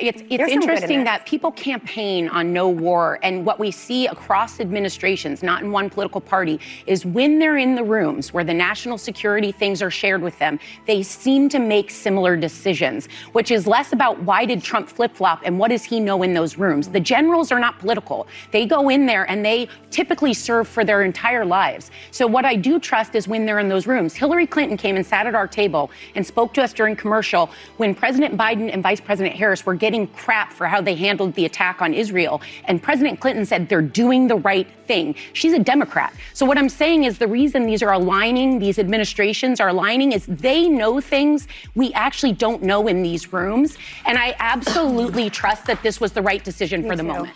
It's interesting that people campaign on no war, and what we see across administrations, not in one political party, is when they're in the rooms where the national security things are shared with them, they seem to make similar decisions, which is less about why did Trump flip-flop and what does he know in those rooms. The generals are not political. They go in there and they typically serve for their entire lives. So what I do trust is when they're in those rooms. Hillary Clinton came and sat at our table and spoke to us during commercial when President Biden and Vice President Harris were getting crap for how they handled the attack on Israel. And President Clinton said they're doing the right thing. She's a Democrat. So what I'm saying is the reason these are aligning, these administrations are aligning, is they know things we actually don't know in these rooms. And I absolutely trust that this was the right decision for the moment.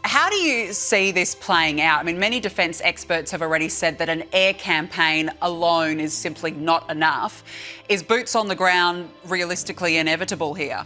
How do you see this playing out? I mean, many defence experts have already said that an air campaign alone is simply not enough. Is boots on the ground realistically inevitable here?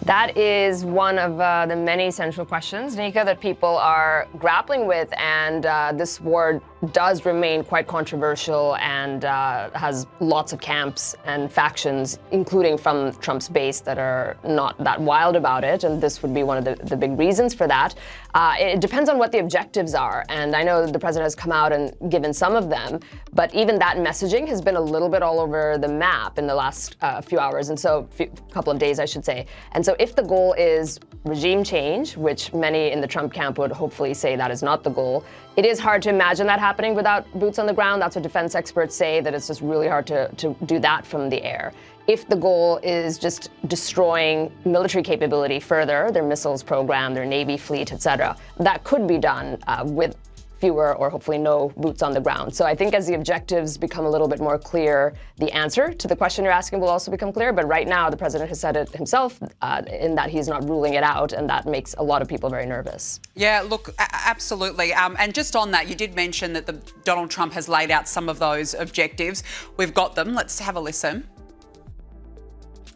That is one of the many central questions, Nika, that people are grappling with, and this war does remain quite controversial and has lots of camps and factions, including from Trump's base, that are not that wild about it, and this would be one of the big reasons for that. It depends on what the objectives are, and I know the president has come out and given some of them, but even that messaging has been a little bit all over the map in the last few hours, and so couple of days, I should say. And so if the goal is regime change, which many in the Trump camp would hopefully say that is not the goal, it is hard to imagine that happening without boots on the ground. That's what defense experts say, that it's just really hard to do that from the air. If the goal is just destroying military capability further, their missiles program, their Navy fleet, etc., that could be done with fewer or hopefully no boots on the ground. So I think as the objectives become a little bit more clear, the answer to the question you're asking will also become clear. But right now, the president has said it himself in that he's not ruling it out, and that makes a lot of people very nervous. Yeah, look, absolutely. And just on that, you did mention that Donald Trump has laid out some of those objectives. We've got them. Let's have a listen.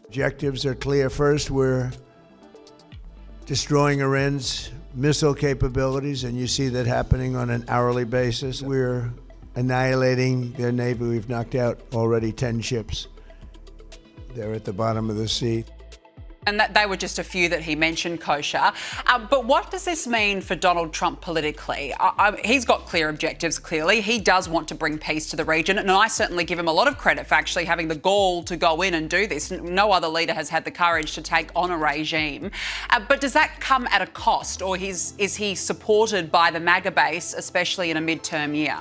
Objectives are clear. First, we're destroying Iran's missile capabilities, and you see that happening on an hourly basis. We're annihilating their Navy. We've knocked out already 10 ships. They're at the bottom of the sea. And they were just a few that he mentioned, Kosher. But what does this mean for Donald Trump politically? He's got clear objectives, clearly. He does want to bring peace to the region. And I certainly give him a lot of credit for actually having the gall to go in and do this. No other leader has had the courage to take on a regime. But does that come at a cost? Or is he supported by the MAGA base, especially in a midterm year?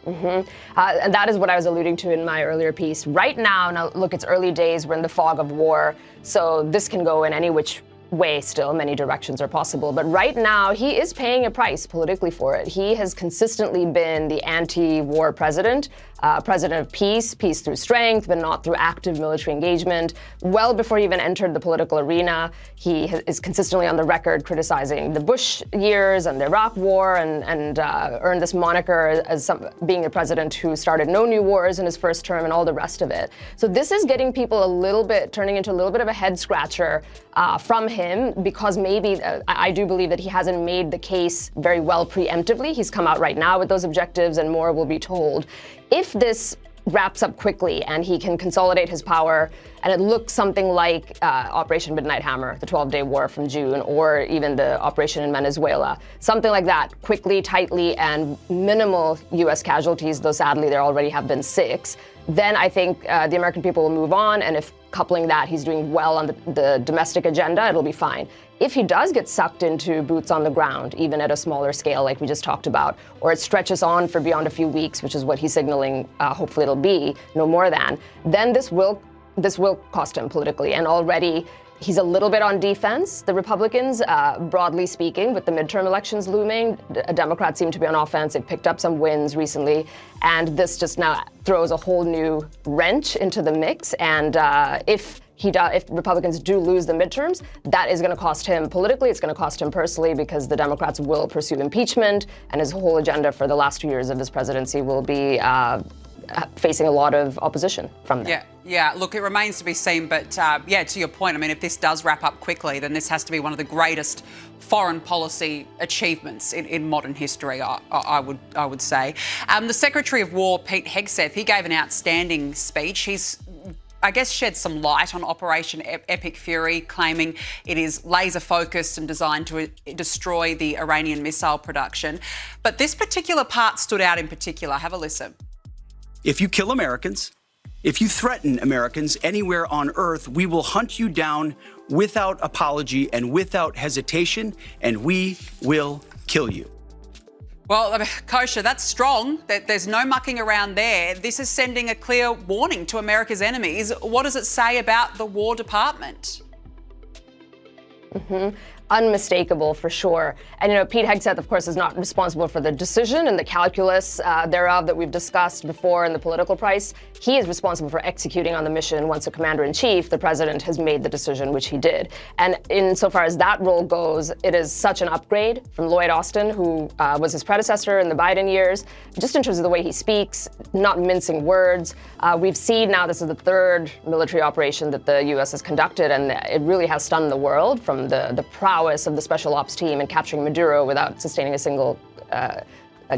And that is what I was alluding to in my earlier piece. Right now, look, it's early days. We're in the fog of war. So this can go in any which way still. Many directions are possible. But right now, he is paying a price politically for it. He has consistently been the anti-war president, president of peace through strength, but not through active military engagement. Well before he even entered the political arena, he is consistently on the record criticizing the Bush years and the Iraq War, and earned this moniker as being the president who started no new wars in his first term and all the rest of it. So this is getting people turning into a little bit of a head scratcher from him, because maybe I do believe that he hasn't made the case very well preemptively. He's come out right now with those objectives, and more will be told. If this wraps up quickly and he can consolidate his power, and it looks something like Operation Midnight Hammer, the 12-day war from June, or even the operation in Venezuela, something like that, quickly, tightly, and minimal U.S. casualties, though sadly there already have been 6, then I think the American people will move on, and if coupling that he's doing well on the domestic agenda, it'll be fine. If he does get sucked into boots on the ground, even at a smaller scale like we just talked about, or it stretches on for beyond a few weeks, which is what he's signaling, hopefully it'll be, no more than, then this will cost him politically. And already he's a little bit on defense, the Republicans, broadly speaking, with the midterm elections looming. Democrats seem to be on offense. They've picked up some wins recently. And this just now throws a whole new wrench into the mix. And if Republicans do lose the midterms, that is going to cost him politically. It's going to cost him personally, because the Democrats will pursue impeachment, and his whole agenda for the last 2 years of his presidency will be facing a lot of opposition from them. Yeah. Look, it remains to be seen, but to your point, I mean, if this does wrap up quickly, then this has to be one of the greatest foreign policy achievements in modern history, I would say. The Secretary of War, Pete Hegseth, he gave an outstanding speech. He's, I guess, shed some light on Operation Epic Fury, claiming it is laser-focused and designed to destroy the Iranian missile production. But this particular part stood out in particular. Have a listen. If you kill Americans, if you threaten Americans anywhere on earth, we will hunt you down without apology and without hesitation, and we will kill you. Well, Kosher, that's strong. There's no mucking around there. This is sending a clear warning to America's enemies. What does it say about the War Department? Unmistakable, for sure. And, Pete Hegseth, of course, is not responsible for the decision and the calculus thereof that we've discussed before in the political price. He is responsible for executing on the mission once a commander-in-chief, the president, has made the decision, which he did. And insofar as that role goes, it is such an upgrade from Lloyd Austin, who was his predecessor in the Biden years, just in terms of the way he speaks, not mincing words. We've seen now this is the 3rd military operation that the U.S. has conducted, and it really has stunned the world, from the prowess of the special ops team in capturing Maduro without sustaining a single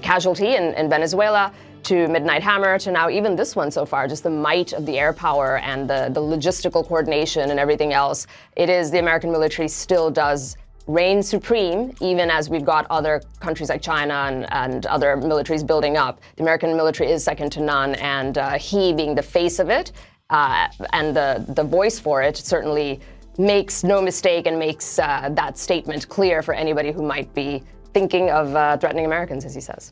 casualty in Venezuela, to Midnight Hammer, to now even this one so far, just the might of the air power and the logistical coordination and everything else. It is, the American military still does reign supreme, even as we've got other countries like China and other militaries building up. The American military is second to none, and he being the face of it and the voice for it certainly makes no mistake and makes that statement clear for anybody who might be thinking of threatening Americans, as he says.